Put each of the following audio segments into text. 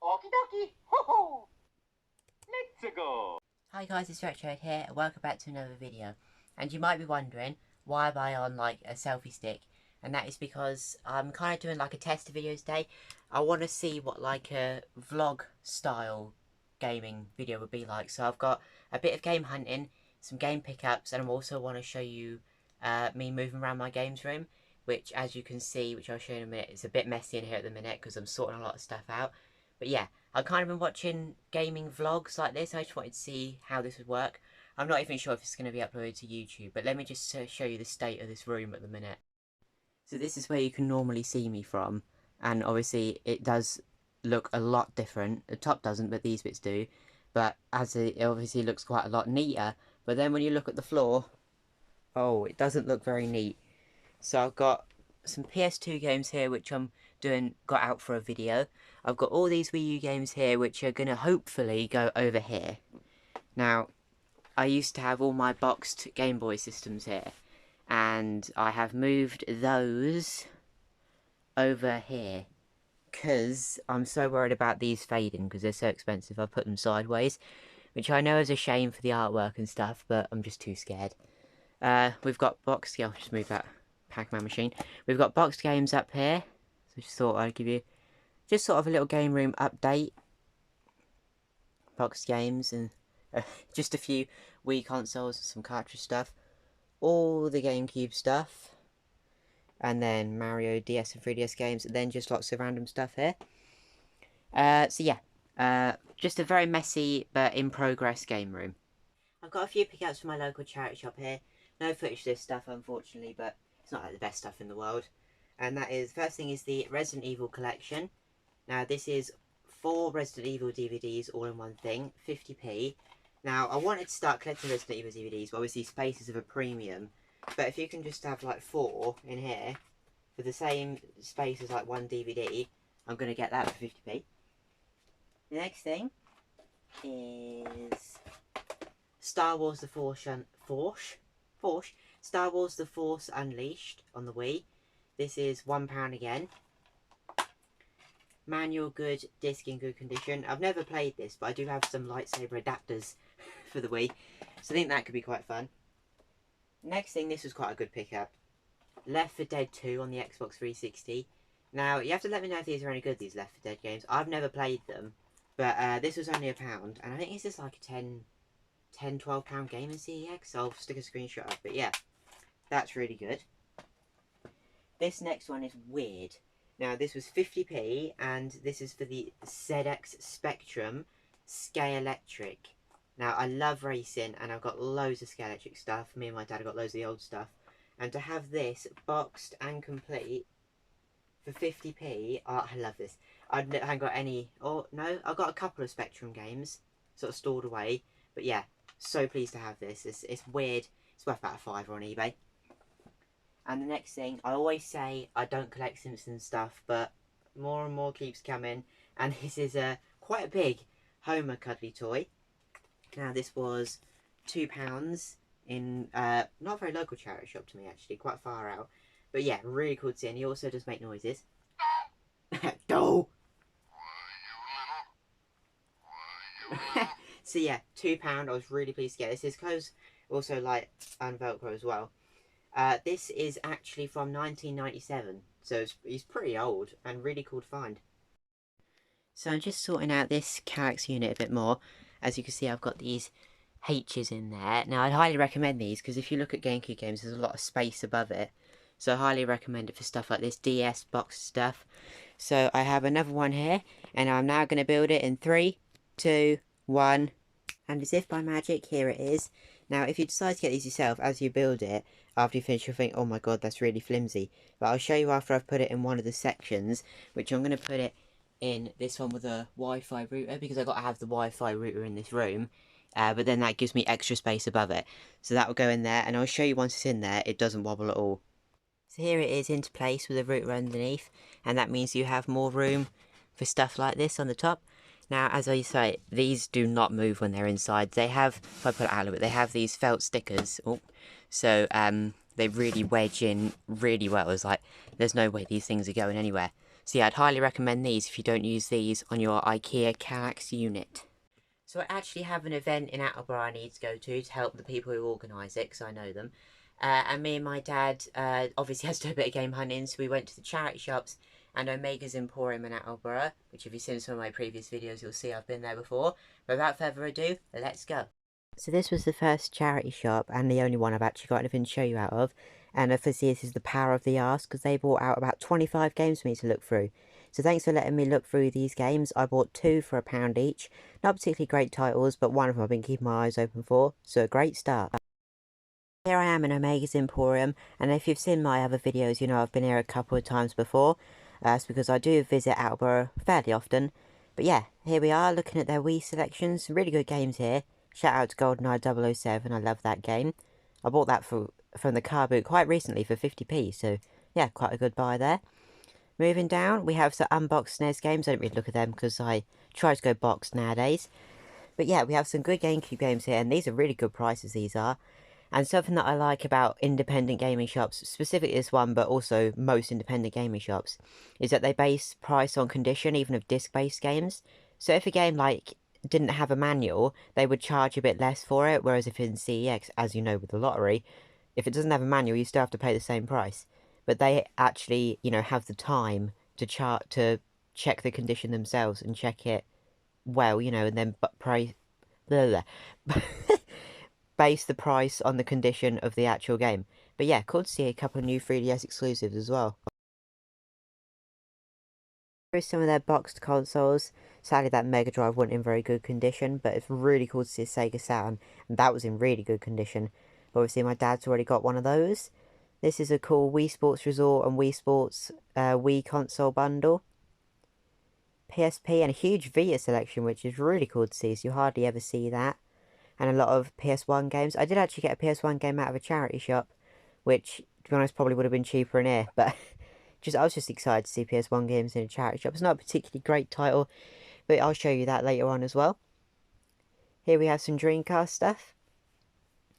Okie dokie. Ho-ho. Let's go. Hi guys, it's Retro here and welcome back to another video. And you might be wondering, why am I on like a selfie stick? And that is because I'm kind of doing like a test video today. I want to see what like a vlog style gaming video would be like. So I've got a bit of game hunting, some game pickups, and I also want to show you me moving around my games room. Which, as you can see, which I'll show you in a minute, it's a bit messy in here at the minute because I'm sorting a lot of stuff out. But yeah, I've kind of been watching gaming vlogs like this. I just wanted to see how this would work. I'm not even sure if it's going to be uploaded to YouTube, but let me just show you the state of this room at the minute. So this is where you can normally see me from, and obviously it does look a lot different. The top doesn't, but these bits do. But as it obviously looks quite a lot neater, but then when you look at the floor, oh, it doesn't look very neat. So I've got some PS2 games here which I'm got out for a video. I've got all these Wii U games here which are going to hopefully go over here. Now, I used to have all my boxed Game Boy systems here, and I have moved those over here because I'm so worried about these fading because they're so expensive. I've put them sideways, which I know is a shame for the artwork and stuff, but I'm just too scared. We've got boxed... I'll just move that Pac-Man machine. We've got boxed games up here, so just thought I'd give you just sort of a little game room update. Boxed games and just a few Wii consoles and some cartridge stuff. All the Gamecube stuff. And then Mario DS and 3DS games, and then just lots of random stuff here. So yeah, just a very messy but in progress game room. I've got a few pickups from my local charity shop here. No footage of this stuff, unfortunately, but it's not like the best stuff in the world. And that is, first thing is the Resident Evil collection. Now this is 4 Resident Evil DVDs all in one thing, 50p. Now I wanted to start collecting Resident Evil DVDs, but obviously space is of a premium. But if you can just have like 4 in here, for the same space as like 1 DVD, I'm going to get that for 50p. The next thing is Star Wars The Force Star Wars The Force Unleashed on the Wii. This is £1 again. Manual good, disc in good condition. I've never played this, but I do have some lightsaber adapters for the Wii, so I think that could be quite fun. Next thing, this was quite a good pickup. Left 4 Dead 2 on the Xbox 360. Now, you have to let me know if these are any good, these Left 4 Dead games. I've never played them, but this was only £1, and I think this is like a £12 game in CEX. I'll stick a screenshot up, but yeah, that's really good. This next one is weird. Now, this was 50p, and this is for the ZX Spectrum Scalextric. Now, I love racing, and I've got loads of Scalextric stuff. Me and my dad have got loads of the old stuff. And to have this boxed and complete for 50p, oh, I love this. I haven't got any... Oh, no, I've got a couple of Spectrum games sort of stored away. But yeah, so pleased to have this. It's weird. It's worth about a £5 on eBay. And the next thing, I always say I don't collect Simpsons stuff, but more and more keeps coming. And this is quite a big Homer cuddly toy. Now this was £2 in not a very local charity shop to me actually, quite far out. But yeah, really cool to see, and he also does make noises. Go! So yeah, £2. I was really pleased to get this. His clothes also light and Velcro as well. This is actually from 1997, so he's pretty old and really cool to find. So I'm just sorting out this Calyx unit a bit more. As you can see, I've got these H's in there. Now, I'd highly recommend these, because if you look at Gamecube games, there's a lot of space above it. So I highly recommend it for stuff like this DS box stuff. So I have another one here, and I'm now going to build it in 3, 2, 1. And as if by magic, here it is. Now, if you decide to get these yourself, as you build it, after you finish, you'll think, oh my god, that's really flimsy. But I'll show you after I've put it in one of the sections, which I'm going to put it in this one with a Wi-Fi router, because I've got to have the Wi-Fi router in this room. But then that gives me extra space above it. So that will go in there, and I'll show you once it's in there, it doesn't wobble at all. So here it is into place with a router underneath, and that means you have more room for stuff like this on the top. Now, as I say, these do not move when they're inside. They have, if I put it out a little bit, they have these felt stickers. Oh, so they really wedge in really well. It's like, there's no way these things are going anywhere. So yeah, I'd highly recommend these if you don't use these on your IKEA Kallax unit. So I actually have an event in Attleborough I need to go to help the people who organise it, because I know them. And me and my dad obviously has to do a bit of game hunting, so we went to the charity shops and Omegas Emporium in Attleborough, which if you've seen some of my previous videos, you'll see I've been there before. But without further ado, let's go. So this was the first charity shop, and the only one I've actually got anything to show you out of. And obviously this is the power of the arse, because they brought out about 25 games for me to look through. So thanks for letting me look through these games. I bought 2 for £1 each. Not particularly great titles, but one of them I've been keeping my eyes open for, so a great start. Here I am in Omegas Emporium, and if you've seen my other videos, you know I've been here a couple of times before. It's because I do visit Attleborough fairly often. But yeah, here we are looking at their Wii selections. Some really good games here. Shout out to GoldenEye 007, I love that game. I bought that from the car boot quite recently for 50p, so yeah, quite a good buy there. Moving down, we have some unboxed SNES games. I don't really look at them because I try to go boxed nowadays. But yeah, we have some good Gamecube games here, and these are really good prices, these are. And something that I like about independent gaming shops, specifically this one, but also most independent gaming shops, is that they base price on condition, even of disc-based games. So if a game, like, didn't have a manual, they would charge a bit less for it, whereas if in CEX, as you know with the lottery, if it doesn't have a manual, you still have to pay the same price. But they actually, you know, have the time to check the condition themselves and check it well, you know, and then base the price on the condition of the actual game. But yeah, cool to see a couple of new 3DS exclusives as well. Here are some of their boxed consoles. Sadly, that Mega Drive wasn't in very good condition, but it's really cool to see a Sega Saturn, and that was in really good condition. But obviously, my dad's already got one of those. This is a cool Wii Sports Resort and Wii Sports Wii console bundle. PSP and a huge Vita selection, which is really cool to see, so you hardly ever see that. And a lot of PS1 games. I did actually get a PS1 game out of a charity shop, which, to be honest, probably would have been cheaper in here, but I was just excited to see PS1 games in a charity shop. It's not a particularly great title, but I'll show you that later on as well. Here we have some Dreamcast stuff.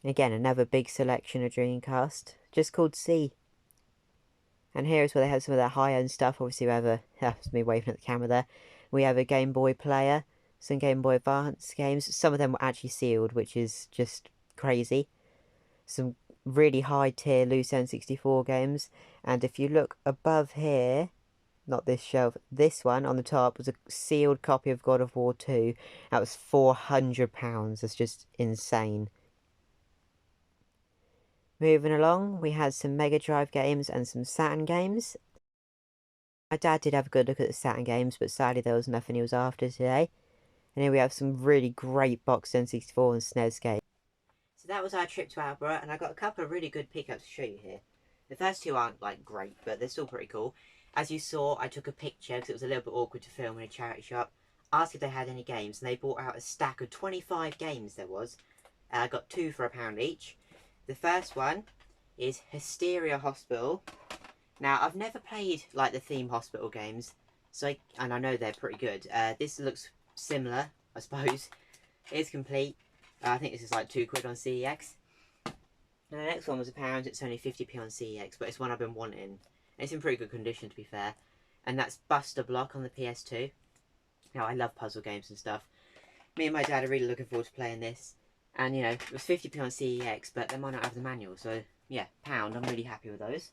Again, another big selection of Dreamcast. Just cool to see. And here is where they have some of their high-end stuff. Obviously, we have that's me waving at the camera there. We have a Game Boy player, some Game Boy Advance games. Some of them were actually sealed, which is just crazy. Some really high-tier loose N64 games. And if you look above here, not this shelf, this one on the top was a sealed copy of God of War 2. That was £400. That's just insane. Moving along, we had some Mega Drive games and some Saturn games. My dad did have a good look at the Saturn games, but sadly there was nothing he was after today. And here we have some really great boxed N64 and SNES games. So that was our trip to Attleborough, and I got a couple of really good pickups to show you here. The first two aren't, like, great, but they're still pretty cool. As you saw, I took a picture, because it was a little bit awkward to film in a charity shop. Asked if they had any games, and they brought out a stack of 25 games there was. I got 2 for £1 each. The first one is Hysteria Hospital. Now, I've never played, like, the theme hospital games, and I know they're pretty good. This looks similar, I suppose. It is complete. I think this is like £2 on CEX. And the next one was £1. It's only 50p on CEX, but it's one I've been wanting. And it's in pretty good condition, to be fair. And that's Buster Block on the PS2. Now, I love puzzle games and stuff. Me and my dad are really looking forward to playing this. And, you know, it was 50p on CEX, but they might not have the manual. So, yeah, £1. I'm really happy with those.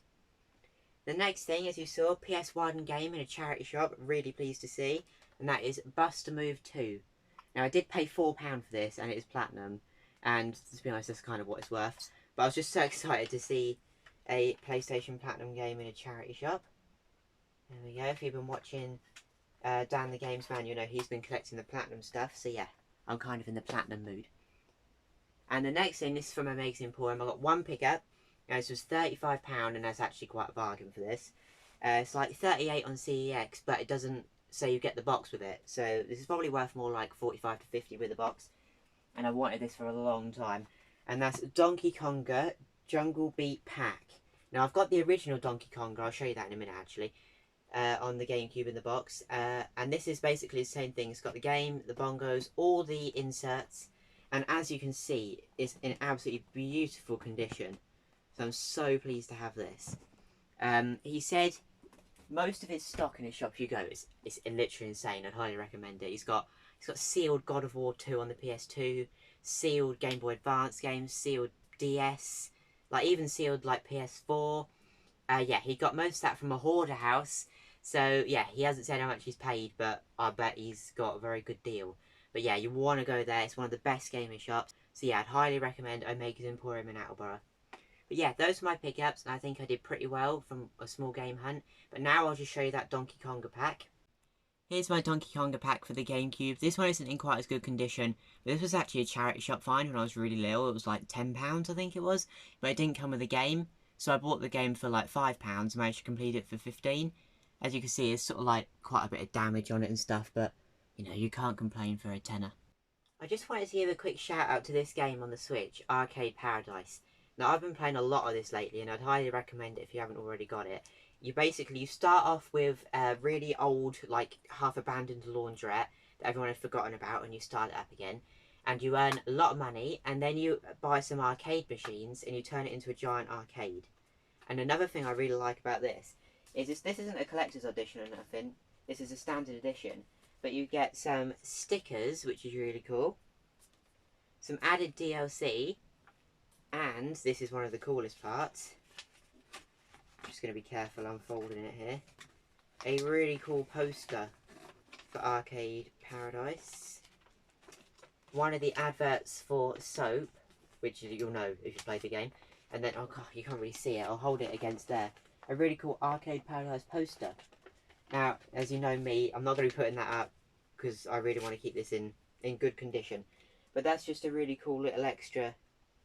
The next thing, as you saw, PS1 game in a charity shop. Really pleased to see. And that is Buster Move 2. Now, I did pay £4 for this, and it is platinum. And, to be honest, that's kind of what it's worth. But I was just so excited to see a PlayStation Platinum game in a charity shop. There we go. If you've been watching Dan the Games Man, you know he's been collecting the platinum stuff. So, yeah, I'm kind of in the platinum mood. And the next thing, this is from Omegas Emporium. I got one pickup. Now, this was £35, and that's actually quite a bargain for this. It's like 38 on CEX, but it doesn't say you get the box with it. So this is probably worth more like 45 to 50 with the box. And I've wanted this for a long time. And that's Donkey Konga Jungle Beat Pack. Now, I've got the original Donkey Konga. I'll show you that in a minute, actually. On the Gamecube in the box. And this is basically the same thing. It's got the game, the bongos, all the inserts. And as you can see, it's in absolutely beautiful condition. So I'm so pleased to have this. He said most of his stock in his shop you go, it's literally insane. I'd highly recommend it. He's got sealed God of War 2 on the PS2, sealed Game Boy Advance games, sealed DS, like even sealed like PS4. Yeah, he got most of that from a hoarder house. So yeah, he hasn't said how much he's paid, but I bet he's got a very good deal. But yeah, you want to go there. It's one of the best gaming shops. So yeah, I'd highly recommend Omegas Emporium in Attleborough. But yeah, those are my pickups, and I think I did pretty well from a small game hunt. But now I'll just show you that Donkey Konga pack. Here's my Donkey Konga pack for the Gamecube. This one isn't in quite as good condition, but this was actually a charity shop find when I was really little. It was like £10, I think it was, but it didn't come with a game. So I bought the game for like £5 and managed to complete it for 15. As you can see, it's sort of like quite a bit of damage on it and stuff, but you know, you can't complain for a tenner. I just wanted to give a quick shout out to this game on the Switch, Arcade Paradise. Now, I've been playing a lot of this lately, and I'd highly recommend it if you haven't already got it. You start off with a really old, like, half-abandoned laundrette that everyone had forgotten about, and you start it up again. And you earn a lot of money, and then you buy some arcade machines, and you turn it into a giant arcade. And another thing I really like about this is this isn't a collector's edition or nothing. This is a standard edition. But you get some stickers, which is really cool. Some added DLC. And this is one of the coolest parts. I'm just going to be careful unfolding it here. A really cool poster for Arcade Paradise. One of the adverts for soap, which you'll know if you played the game. And then, oh god, you can't really see it. I'll hold it against there. A really cool Arcade Paradise poster. Now, as you know me, I'm not going to be putting that up because I really want to keep this in good condition. But that's just a really cool little extra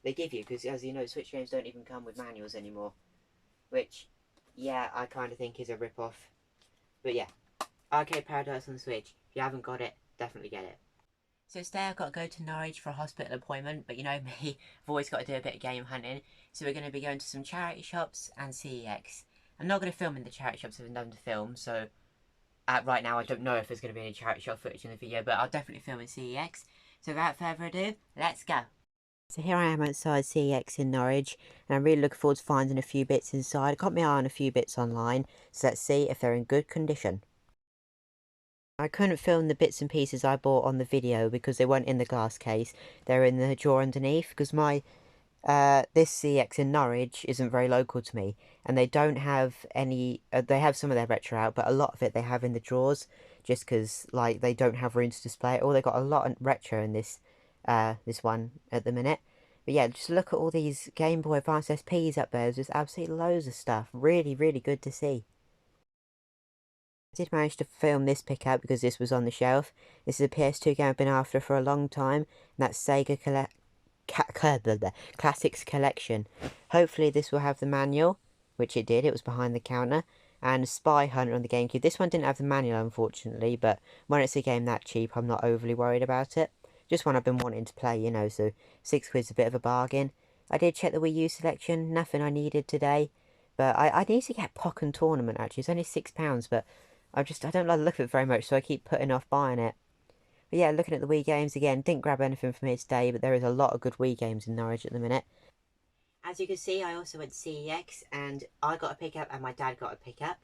they give you, because as you know, Switch games don't even come with manuals anymore. Which, yeah, I kind of think is a rip-off. But yeah, Arcade Paradise on the Switch. If you haven't got it, definitely get it. So today I've got to go to Norwich for a hospital appointment, but you know me, I've always got to do a bit of game hunting. So we're going to be going to some charity shops and CEX. I'm not going to film in the charity shops, I've been done to film, so right now I don't know if there's going to be any charity shop footage in the video, but I'll definitely film in CEX. So without further ado, let's go. So here I am outside CEX in Norwich, and I'm really looking forward to finding a few bits inside. I got my eye on a few bits online, so let's see if they're in good condition. I couldn't film the bits and pieces I bought on the video because they weren't in the glass case. They're in the drawer underneath, because my this CEX in Norwich isn't very local to me, and they don't have any, they have some of their retro out, but a lot of it they have in the drawers, just because, like, they don't have room to display it all. They got a lot of retro in this one at the minute. But yeah, just look at all these Game Boy Advance SPs up there. There's just absolutely loads of stuff. Really, really good to see. I did manage to film this pickup because this was on the shelf. This is a PS2 game I've been after for a long time, and that's Sega Classics Collection. Hopefully this will have the manual, which it did. It was behind the counter. And Spy Hunter on the Gamecube. This one didn't have the manual, unfortunately, but when it's a game that cheap, I'm not overly worried about it. Just one I've been wanting to play, you know, so £6's a bit of a bargain. I did check the Wii U selection, nothing I needed today. But I need to get Pokken Tournament, actually. It's only £6, but I don't like the look of it very much, so I keep putting off buying it. But yeah, looking at the Wii games again, didn't grab anything from here today, but there is a lot of good Wii games in Norwich at the minute. As you can see, I also went to CEX, and I got a pickup and my dad got a pickup.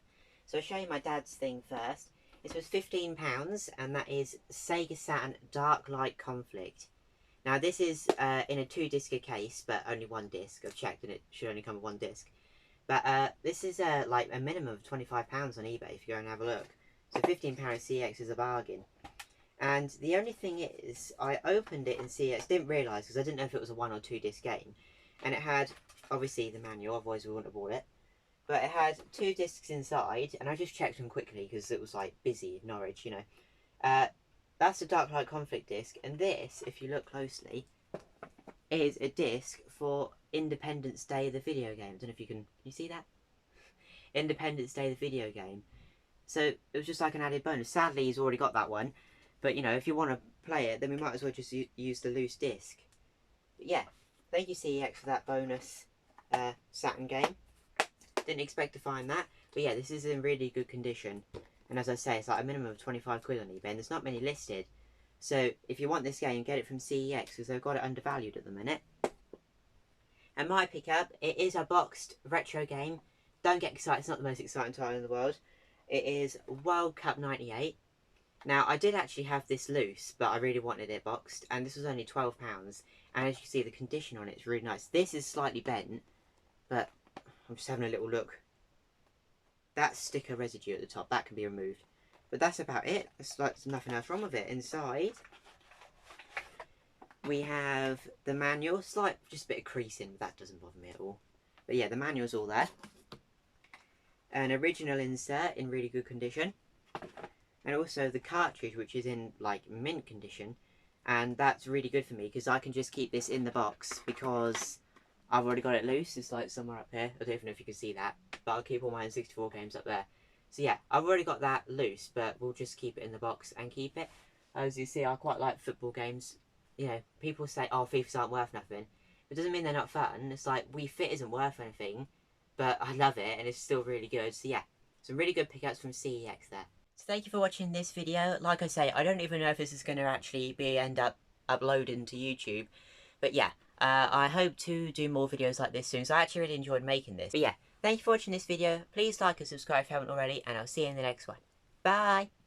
So I'll show you my dad's thing first. This was £15, and that is Sega Saturn Dark Light Conflict. Now this is in a 2-disc case, but only 1 disc. I've checked and it should only come with 1 disc. But this is like a minimum of £25 on eBay if you go and have a look. So £15 CEX is a bargain. And the only thing is, I opened it in CEX, didn't realise, because I didn't know if it was a 1 or 2 disc game. And it had, obviously, the manual, otherwise we wouldn't have bought it. But it had 2 discs inside, and I just checked them quickly because it was like busy in Norwich, you know. That's a Dark Light Conflict disc, and this, if you look closely, is a disc for Independence Day, the video game. I don't know if you see that? Independence Day, the video game. So it was just like an added bonus. Sadly, he's already got that one, but you know, if you want to play it, then we might as well just use the loose disc. But yeah, thank you CEX for that bonus Saturn game. Didn't expect to find that, but yeah, this is in really good condition. And as I say, it's like a minimum of 25 quid on eBay, and there's not many listed. So if you want this game, get it from CEX, because they've got it undervalued at the minute. And my pickup, it is a boxed retro game. Don't get excited, it's not the most exciting title in the world. It is World Cup 98. Now, I did actually have this loose, but I really wanted it boxed, and this was only £12. And as you can see, the condition on it is really nice. This is slightly bent, but I'm just having a little look. That sticker residue at the top, that can be removed. But that's about it. There's nothing else wrong with it. Inside, we have the manual. Slight, just a bit of creasing, but that doesn't bother me at all. But yeah, the manual's all there. An original insert in really good condition. And also the cartridge, which is in like mint condition. And that's really good for me because I can just keep this in the box because I've already got it loose. It's like somewhere up here. I don't even know if you can see that. But I'll keep all my N64 games up there. So yeah, I've already got that loose, but we'll just keep it in the box and keep it. As you see, I quite like football games. You know, people say, oh, FIFAs aren't worth nothing. It doesn't mean they're not fun. It's like, Wii Fit isn't worth anything, but I love it and it's still really good. So yeah, some really good pickups from CEX there. So thank you for watching this video. Like I say, I don't even know if this is going to actually end up uploading to YouTube. But yeah, I hope to do more videos like this soon. So I actually really enjoyed making this. But yeah, thank you for watching this video. Please like and subscribe if you haven't already. And I'll see you in the next one. Bye!